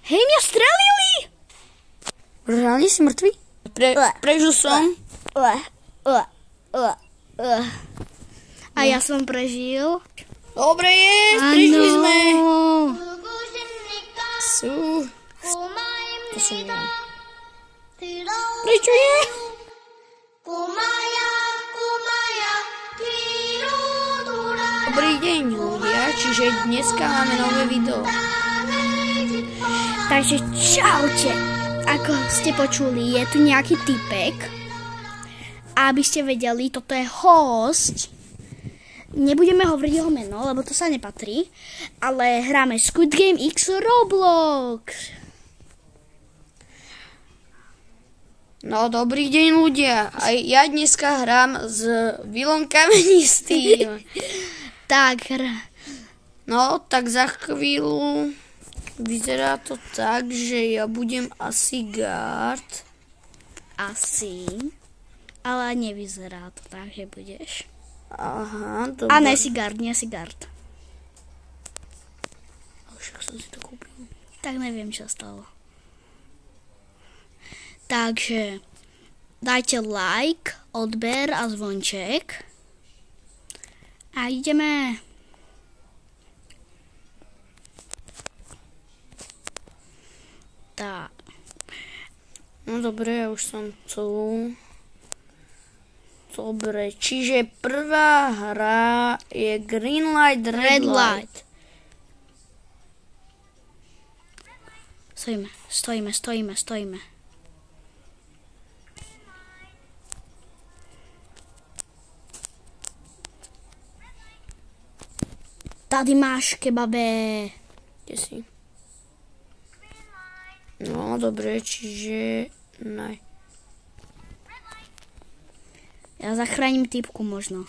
Hej, mňa strelili! Reálne si mŕtvy? Prežil som. A ja som prežil. Dobre je, prišli sme. To som ja. Prečo je? Dobrý deň ľudia, čiže dneska máme nové video. Takže čaute. Ako ste počuli, je tu nejaký typek. A aby ste vedeli, toto je host. Nebudeme hovoriť jeho meno, lebo to sa nepatrí. Ale hráme Squid Game X Roblox. No, dobrý deň ľudia. Aj ja dneska hrám s Willom Kamenistým. No, tak za chvíľu vyzerá to tak, že ja budem asi guard. Asi. Ale nevyzerá to tak, že budeš. Aha, dobre. A nie si guard. Však som si to kúpil. Tak neviem, čo stalo. Takže dajte like, odber a zvonček. A ideme. Tak. No dobre, ja už som tu. Dobre, čiže prvá hra je Green Light, Red Light. Stojíme. Tady máš, kebabe. Kde si? No, dobre, čiže... Ja zachránim typku možno.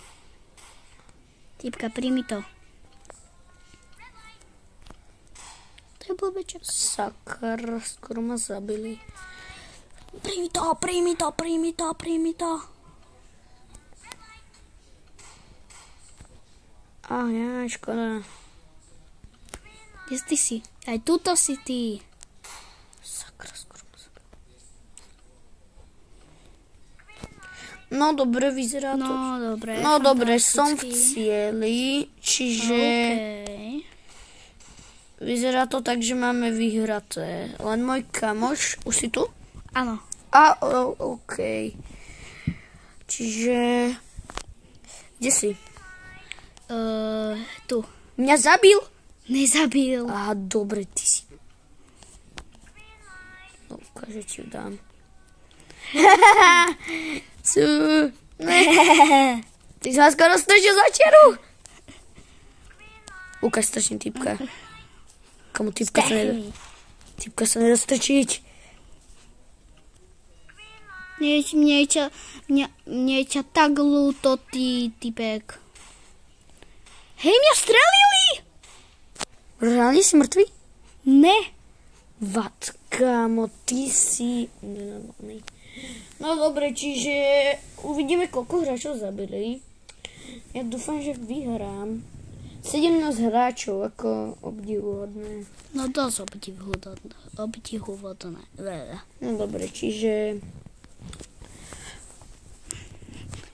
Typka, príjmi to. To je blbeček. Sakra, skoro ma zabili. Príjmi to. Ja, škoda. Kde ty si? Aj tuto si ty. Sakra, skoro ma zabili. No dobre, vyzerá to. No dobre, som v cieli, čiže vyzerá to tak, že máme vyhraté. Len môj kamoš, už si tu? Áno. OK. Čiže, kde si? Tu. Mňa zabil? Nezabil. Dobre, ty si. No, ukáže ti ju dám. Ty sa skoro strčil za čeru. Ukáž strčím typka. Komu typka sa nedá strčiť. Mne ťa tak ľúto, ty typek. Hej, mňa strelili! Reálne si mŕtvy? Ne. Vat, kámo, ty si nenormálny. No dobre, čiže uvidíme, koľko hráčov zabili. Ja dúfam, že vyhrám. 17 hráčov, ako obdivuhodné. No dosť obdivuhodné. No dobre, čiže...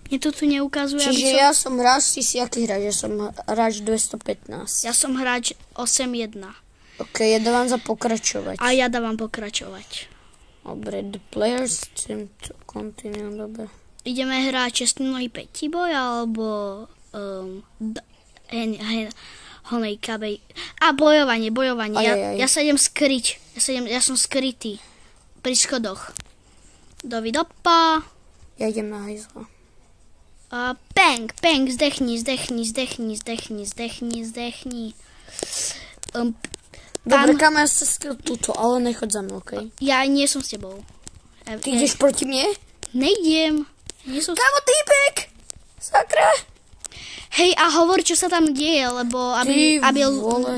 Mne to tu neukazuje. Čiže ja som hráč, ty si aký hráč? Ja som hráč 215. Ja som hráč 8-1. OK, ja dávam za pokračovať. A ja dávam pokračovať. Dobre, the players seem to continue, dobre. Ideme hrať čestný 5 boj, alebo honej kabej. Bojovanie. Ja sa idem skryť. Ja som skrytý. Pri schodoch. Dovidopa. Ja idem na hajzla. Bang, zdechni. Dobre, kam ja sa skryl tuto, ale nechoď za mnou, okej? Ja nie som s tebou. Ty ideš proti mne? Nejdem. Kámo, týpek! Sakra! Hej, a hovor, čo sa tam deje, lebo aby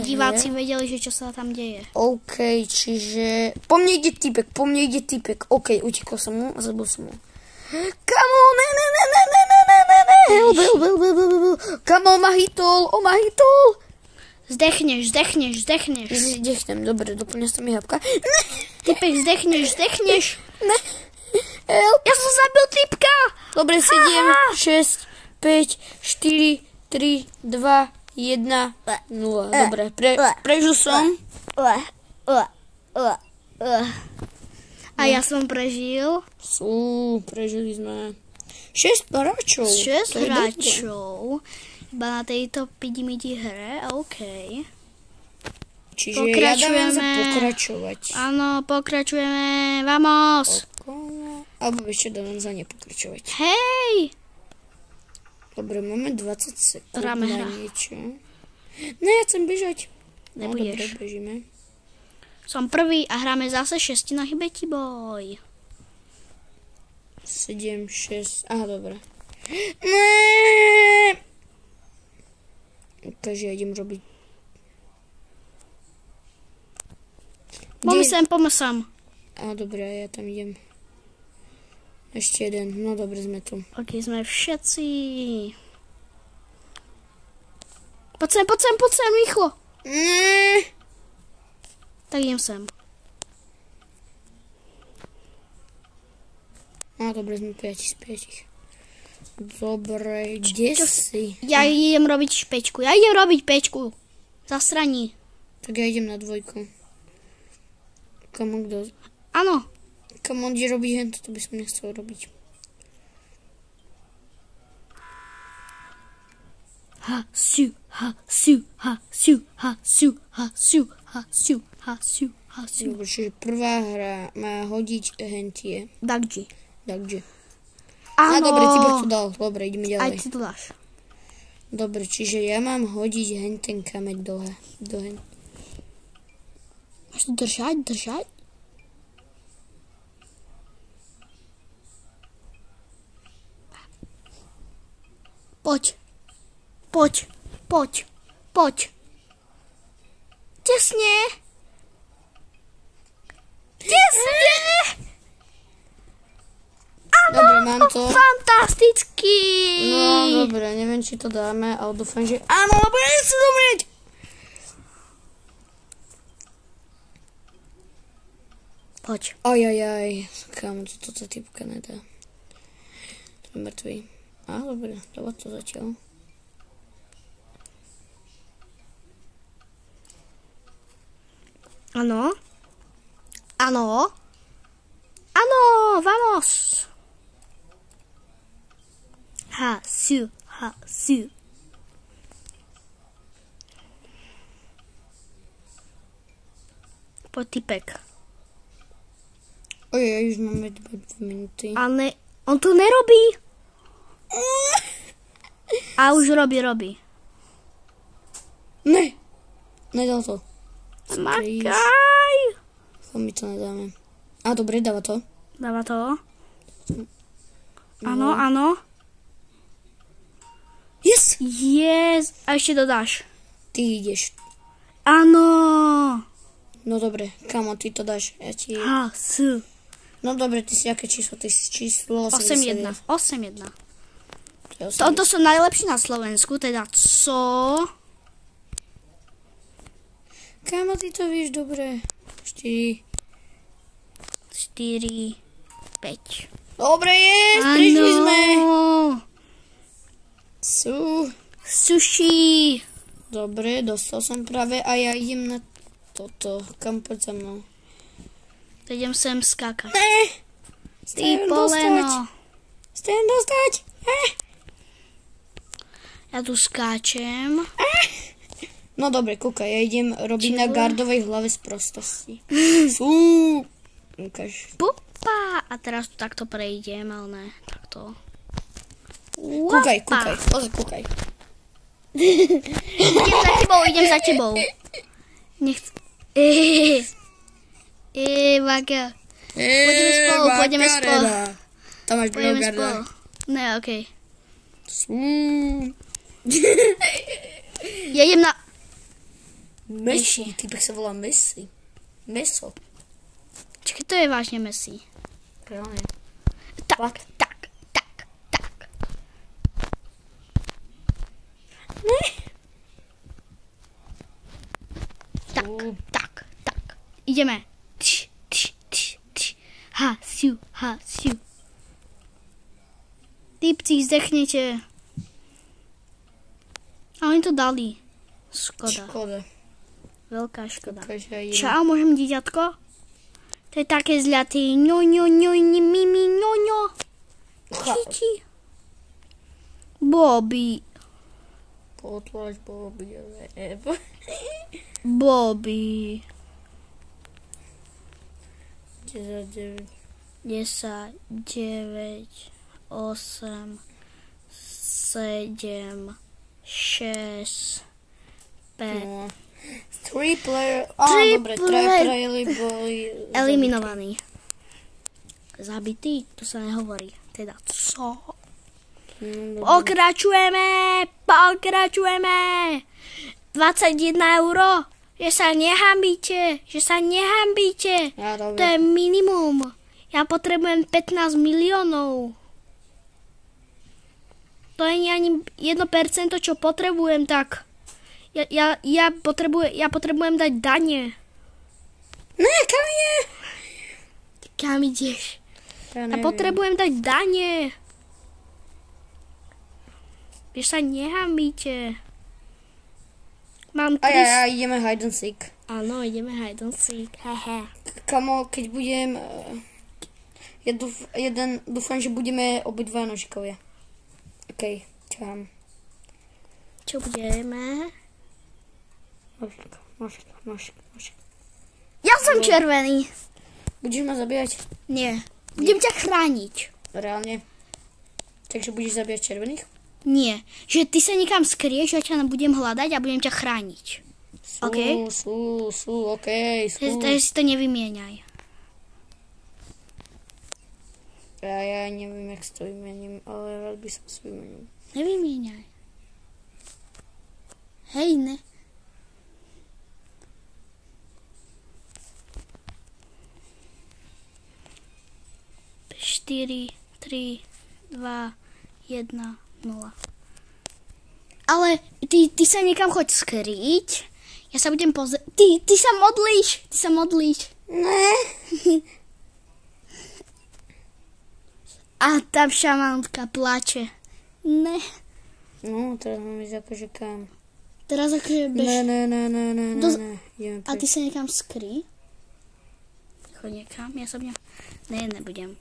diváci vedeli, že čo sa tam deje. OK, čiže... Po mne ide týpek. OK, utekol som mu a zabil som mu. Kamo, ne. Kamo, on ma hitol. Zdechneš. Zdechnem, dobre, doplňa sa mi jabka. Typek, zdechneš. Ne. Ja som zabil typka. Dobre, 7, 6, 5, 4, 3, 2, 1, 0. Dobre, prežil som. A ja som prežil. Prežili sme. 6 hráčov. 6 hráčov. Iba na tejto pidi hre, OK. Čiže ja dávam za pokračovať. Áno, pokračujeme. Vamos. Alebo ešte dávam za nepokračovať. Hej. Dobre, máme 20 sekúnd Hráme na niečo. Ne, ja chcem bežať. Nebudeš. Dobre, bežíme. Som prvý a hráme zase 6 na hybeti boj. 7, 6, aha, dobre. Ne. Takže ja idem robiť. Poďme sem. Á, dobre, ja tam idem. Ešte jeden, no dobre, sme tu. Ok, sme všetci. Poď sem, rýchlo. Tak idem sem. Á, dobre, sme 5 z 5. Dobre, kde si? Ja idem robiť pečku. Zastraní. Tak ja idem na 2. Kamo, kto? Áno. Kamo, ide robiť hento, to by som nechcel robiť. Dobre, čiže prvá hra má hodiť hentie. Dagji. Á, Áno. dobre, ty to dal. Dobre, ideme ďalej. Aj ty to dáš. Dobre, čiže ja mám hodiť ten kameň dole. Máš to držať? Poď. Tesne. Dobre, mám to. Fantasticky. No, dobre, neviem, či to dáme, ale dúfam, že áno, lebo ja nechcem zomrieť. Poď. Ajajaj, kámo, toto typka nedá. To je mŕtvý. Á, dobre, dáva to zatiaľ. Áno, vamos. Hasu. Poď typek. Ojej, už máme 2 minúty. Ale on to nerobí. A už robí. Ne, nedal to. Makaj. My to nedáme. A dobre, dáva to. Dáva to. No. Áno. Yes. A ešte dodáš. Ty ideš. Áno. No dobre, kamo, ty to dáš. Ja ti... Hasu. No dobre, ty si aké číslo? Ty si číslo 8-1. 81. Toto sú najlepší na Slovensku, teda co? Kamo, ty to vieš dobre. 4, 5. Dobre je, prišli sme. Sushi. Dobre, dostal som práve a ja idem na toto. Kam poď za mnou? Idem sem skákať. Ne! Ty poleno. Chcem dostať. Ja tu skáčem. No dobre, kúkaj, ja idem robiť na gardovej hlave z prostosti. Ukáž. Pupa. A teraz tu takto prejdem, ale ne, takto. Kúkaj. Pozor, kúkaj. Idem za tebou. Nechcem. Vaga. Pôjdeme spolu. Tam máš prvého garda. Ne, okej. Ja idem na... Messi, typek sa volá Messi. Meso. Čakaj, to je vážne Messi. Reálne. Tak. tak. Ideme. Hasiu. Typci, zdechnete. A oni to dali. Škoda. Veľká škoda. Čau, môžem dieťatko? To je také zľaté. Ňo. Čiti. Bobby. Potlač Bobby. Bobby. 10, 10, 9, 8, 7, 6, 5. 3 player. Dobre, traili boli eliminovaní. Zabitý? To sa nehovorí. Teda co? Pokračujeme. 21 euro. Že sa nehambíte. Ja, To je minimum. Ja potrebujem 15 miliónov. To je ani 1%, čo potrebujem, tak ja potrebujem dať dane. Ne, kam je? Kam ideš? Ja potrebujem dať dane. Vieš, sa nehambíte. Mám 3... A ideme hide and seek. Áno, ideme hide and seek. Kamo, keď budem... dúfam, že budeme obidva nožikovia. OK, čakám. Čo budeme? Nožka. Ja som červený. Budeš ma zabíjať? Nie. Budem ťa chrániť. Reálne? Takže budeš zabíjať červených? Nie. Že ty sa niekam skrieš, ja ťa budem hľadať a budem ťa chrániť. OK? Takže si to nevymieňaj. Ja neviem, jak si to vymením, ale rád by som si vymenil. Nevymieňaj. Hej, ne. Štyri, 3, 2, 1, 0. Ale ty sa niekam choď skryť. Ja sa budem pozrieť. Ty sa modlíš. Ne. A tam šamantka plače. Ne. No, teraz mám ísť akože kam. Teraz akože bež. Ne. A ty sa niekam skry? Choď niekam, ja sa budem. Ne, nebudem.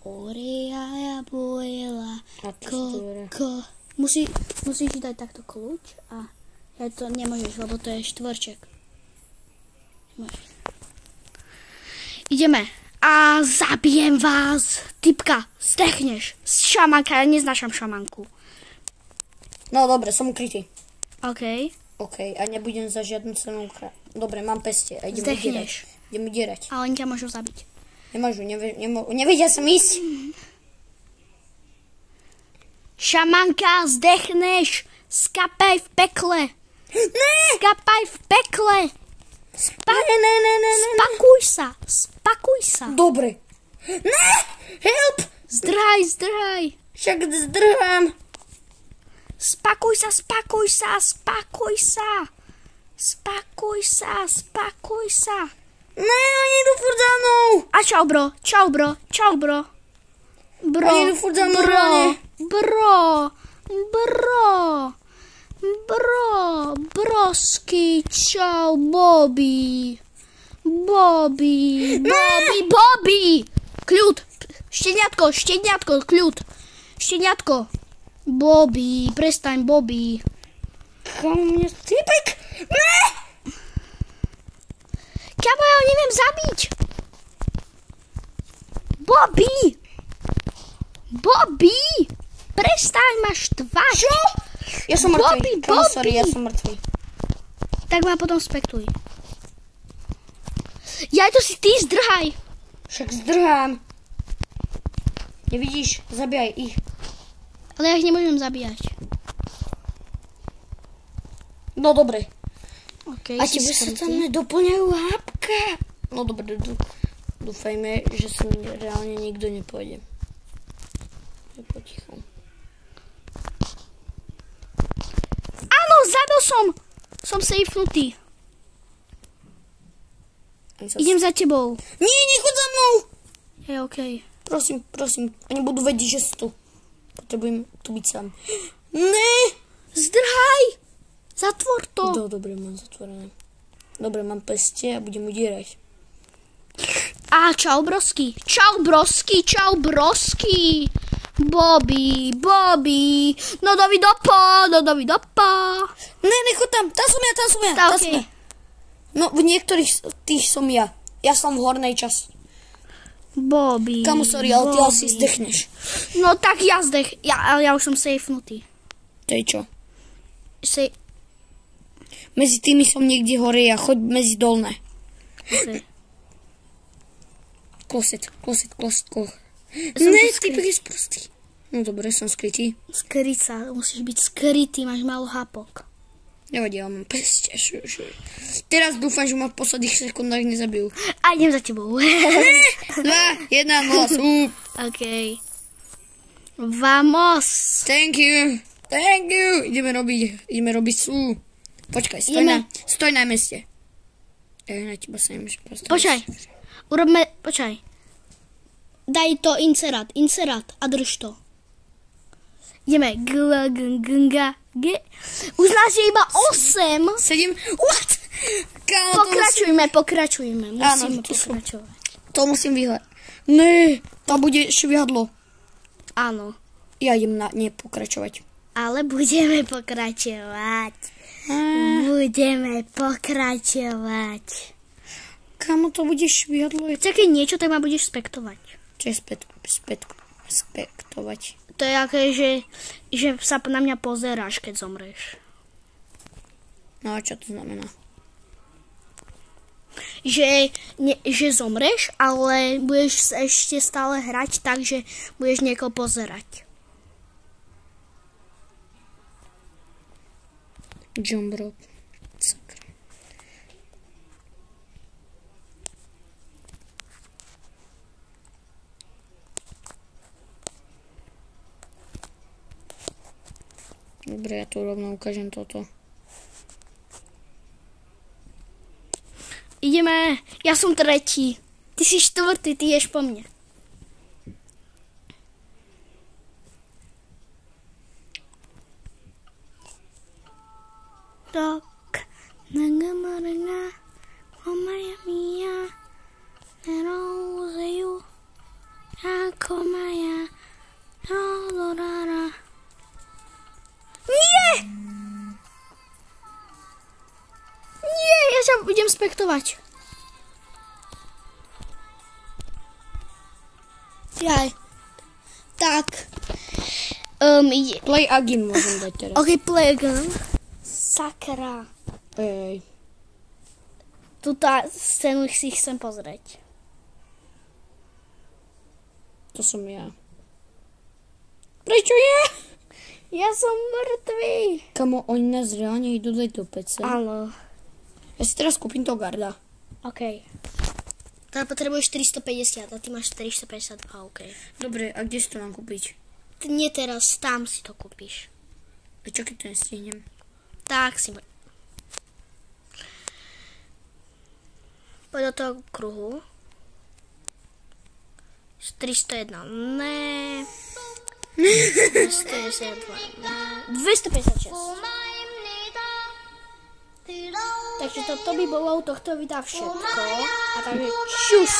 Oria ja bojela. Musíš dať takto kľúč a ja to nemôžeš, lebo to je štvorček. Ideme. A zabijem vás. Typka, zdechneš. Šamanka, ja neznášam šamanku. No dobre, som ukrytý. OK. A nebudem za žiadnu cenu Dobre, mám peste a idem zdechneš. udierať. A oni ťa môžu zabiť. Nemôžu, nevedia som ísť. Šamanka, zdechneš. Skapaj v pekle. Ne. Skapaj v pekle. Ne. Spakuj sa. Dobre. Ne. Help. Zdrhaj. Však zdrhám. Spakuj sa. Ne, oni idú furt za mnou. A čau, bro. Oni idú furt za mnou. Brosky, čau, Bobby. Kľud. Šteniatko, kľud. Šteniatko. Bobby, prestaň, Bobby. Kam mňa typek? Ne! Kamo, ja ho neviem zabiť. Bobby, prestaň ma štvať. Čo? Ja som mŕtvý. Bobby. Sorry, ja som mŕtvý. Tak ma potom spektuj. Ja to si ty zdrhaj. Však zdrhám. Nevidíš? Zabíjaj ich. Ale ja ich nemôžem zabíjať. No dobre. Okay, a tebe sa tam nedoplňajú hápka. No dobre, dúfajme, že sa mi reálne nikto nepôjde. Je poticho. Áno, zabil som. Som safenutý. Idem za tebou. Nie, nechoď za mnou. Je okej. Prosím. Oni budú vedieť, že si tu. Potrebujem tu byť sám. Ne. Zdrhaj. Zatvor to. Dobre, mám zatvorené. Dobre, mám peste a budem udierať. A čau brosky. Bobby. No Davidopa. Ne, nechoď tam. Tam som ja. Tá, okej. No, v niektorých tých som ja. Ja som v hornej časti. Bobby. Kamo, sorry, ale ty asi zdechneš. No tak ja ja už som safenutý. To je čo? Medzi tými som niekde hore a choď medzi dolné. Okay. Kloset. Ne, typek je sprostý. No dobre, som skrytý. Skryť sa, musíš byť skrytý, máš málo hápok. Nevadí, ale mám peste. Teraz dúfam, že ma v posledných sekundách nezabijú. A idem za tebou. 2, 1, 0, sú. OK. Vamos. Thank you. Ideme robiť sú. Počkaj, stoj na meste. Na teba sa nemôžem postaviť. Počkaj. Daj to inserát a drž to. Ideme. Už nás je iba 8. 7. What? Pokračujme. Musíme pokračovať. To musím vyhľadať. Ne, to bude švihadlo. Áno. Ja idem nepokračovať. Ale budeme pokračovať. Kamo, to bude švihadlo? Keď niečo, tak ma budeš spektovať. Čo je spektovať? To je aké, že sa na mňa pozeráš, keď zomreš. No a čo to znamená? Že zomreš, ale budeš ešte stále hrať tak, že budeš niekoho pozerať. Jump rope. Dobre, ja tu rovno ukážem toto. Ideme, ja som 3. Ty si 4, ty ješ po mne. Tak, nagamaraga, omaya mia, nerozeu, ako maja, rodorara. Nie, ja sa idem spektovať. Jaj. Tak. Play again môžem dať teraz. OK, play again. Sakra. Ej. Túto scénu si chcem pozrieť. To som ja. Prečo ja? Ja som mŕtvý. Kamo, oni nás reálne idú dať do pece. Áno. Ja si teraz kúpim toho garda. OK. Teda potrebuješ 450 a ty máš 452, OK. Dobre, a kde si to mám kúpiť? Nie teraz, tam si to kúpiš. A čo keď to nestihnem? Tak si... Poď do toho kruhu. 301, ne. 252, ne. 256. Takže toto by bolo u tohto videa všetko. A takže čus!